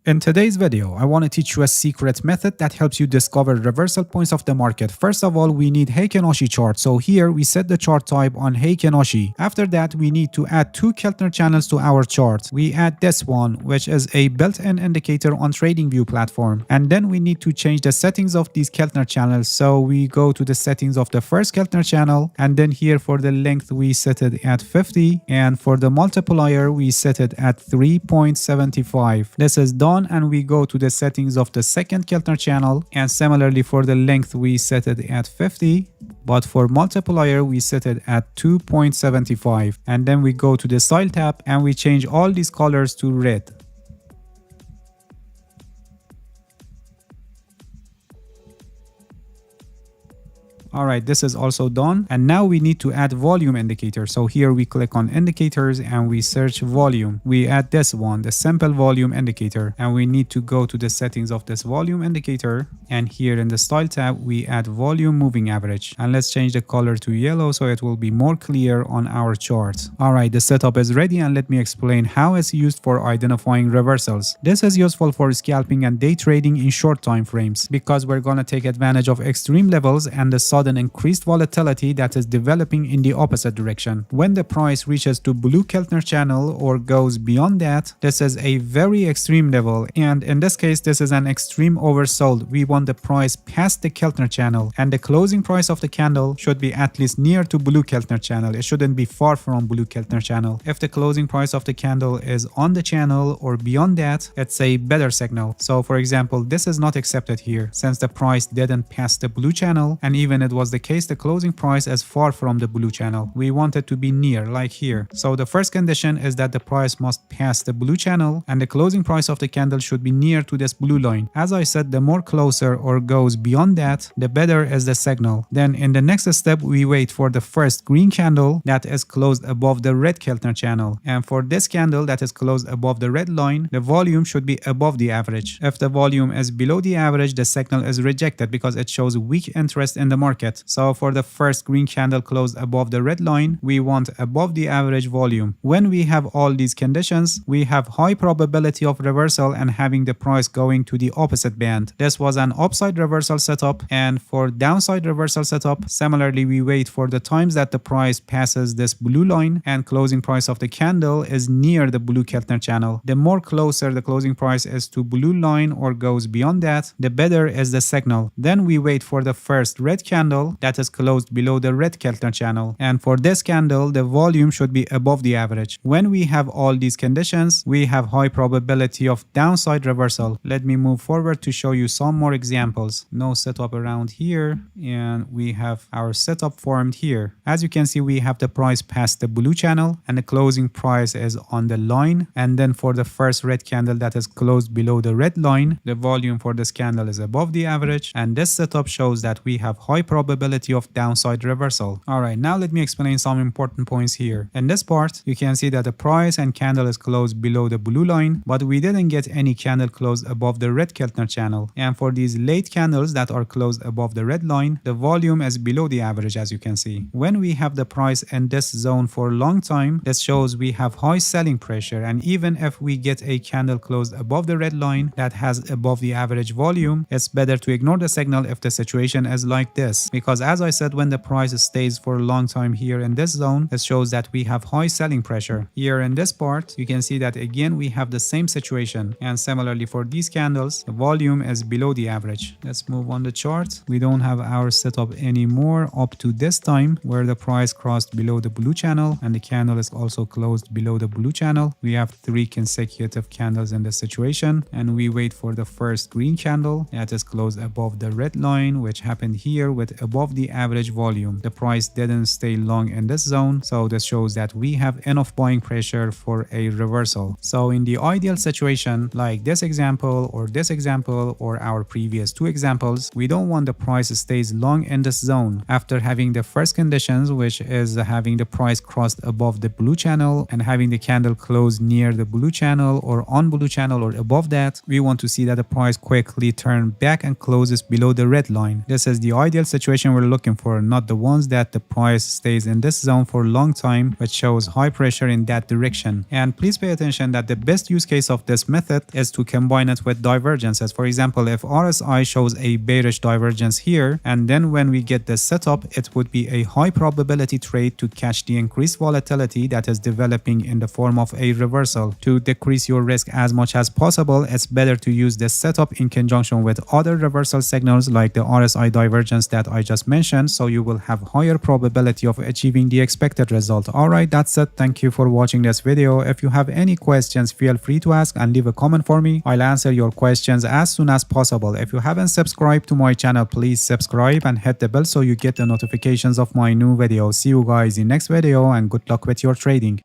In today's video, I want to teach you a secret method that helps you discover reversal points of the market. First of all, we need Heikin Oshi chart. So here we set the chart type on Heikin Oshi. After that, we need to add two Keltner channels to our chart. We add this one, which is a built-in indicator on TradingView platform. And then we need to change the settings of these Keltner channels. So we go to the settings of the first Keltner channel. And then here for the length, we set it at 50. And for the multiplier, we set it at 3.75. This is done, and we go to the settings of the second Keltner channel, and similarly for the length we set it at 50, but for multiplier we set it at 2.75, and then we go to the style tab and we change all these colors to red. Alright, this is also done, and now we need to add volume indicator. So here we click on indicators and we search volume. We add this one, the simple volume indicator, and we need to go to the settings of this volume indicator, and here in the style tab we add volume moving average, and let's change the color to yellow so it will be more clear on our chart. Alright, the setup is ready, and let me explain how it's used for identifying reversals. This is useful for scalping and day trading in short time frames because we're gonna take advantage of extreme levels and the sudden increased volatility that is developing in the opposite direction. When the price reaches to blue Keltner channel or goes beyond that, this is a very extreme level, and in this case this is an extreme oversold. We want the price past the Keltner channel, and the closing price of the candle should be at least near to blue Keltner channel. It shouldn't be far from blue Keltner channel. If the closing price of the candle is on the channel or beyond that, it's a better signal. So for example, this is not accepted here since the price didn't pass the blue channel, and even it was the case the closing price is far from the blue channel. We want it to be near, like here. So the first condition is that the price must pass the blue channel, and the closing price of the candle should be near to this blue line. As I said, the more closer or goes beyond that, the better is the signal. Then in the next step, we wait for the first green candle that is closed above the red Keltner channel. And for this candle that is closed above the red line, the volume should be above the average. If the volume is below the average, the signal is rejected because it shows weak interest in the market. So for the first green candle closed above the red line, we want above the average volume. When we have all these conditions, we have high probability of reversal and having the price going to the opposite band. This was an upside reversal setup, and for downside reversal setup, similarly we wait for the times that the price passes this blue line and closing price of the candle is near the blue Keltner channel. The more closer the closing price is to blue line or goes beyond that, the better is the signal. Then we wait for the first red candle that is closed below the red Keltner channel, and for this candle the volume should be above the average. When we have all these conditions, we have high probability of downside reversal. Let me move forward to show you some more examples. No setup around here, and we have our setup formed here. As you can see, we have the price past the blue channel and the closing price is on the line, and then for the first red candle that is closed below the red line, the volume for this candle is above the average, and this setup shows that we have high probability of downside reversal. Alright, now let me explain some important points here. In this part, you can see that the price and candle is closed below the blue line, but we didn't get any candle closed above the red Keltner channel. And for these late candles that are closed above the red line, the volume is below the average, as you can see. When we have the price in this zone for a long time, this shows we have high selling pressure, and even if we get a candle closed above the red line that has above the average volume, it's better to ignore the signal if the situation is like this, because as I said, when the price stays for a long time here in this zone, it shows that we have high selling pressure. Here in this part, you can see that again we have the same situation, and similarly for these candles, the volume is below the average. Let's move on the chart. We don't have our setup anymore up to this time where the price crossed below the blue channel and the candle is also closed below the blue channel. We have 3 consecutive candles in this situation, and we wait for the first green candle that is closed above the red line, which happened here with above the average volume. The price didn't stay long in this zone, so this shows that we have enough buying pressure for a reversal. So in the ideal situation, like this example or our previous 2 examples, we don't want the price stays long in this zone. After having the first conditions, which is having the price crossed above the blue channel and having the candle close near the blue channel or on blue channel or above that, we want to see that the price quickly turn back and closes below the red line. This is the ideal situation situation we're looking for, not the ones that the price stays in this zone for a long time, which shows high pressure in that direction. And please pay attention that the best use case of this method is to combine it with divergences. For example, if RSI shows a bearish divergence here, and then when we get the setup, it would be a high probability trade to catch the increased volatility that is developing in the form of a reversal. To decrease your risk as much as possible, it's better to use this setup in conjunction with other reversal signals like the RSI divergence that I just mentioned, so you will have higher probability of achieving the expected result. Alright, that's it. Thank you for watching this video. If you have any questions, feel free to ask and leave a comment for me. I'll answer your questions as soon as possible. If you haven't subscribed to my channel, please subscribe and hit the bell so you get the notifications of my new videos. See you guys in next video and good luck with your trading.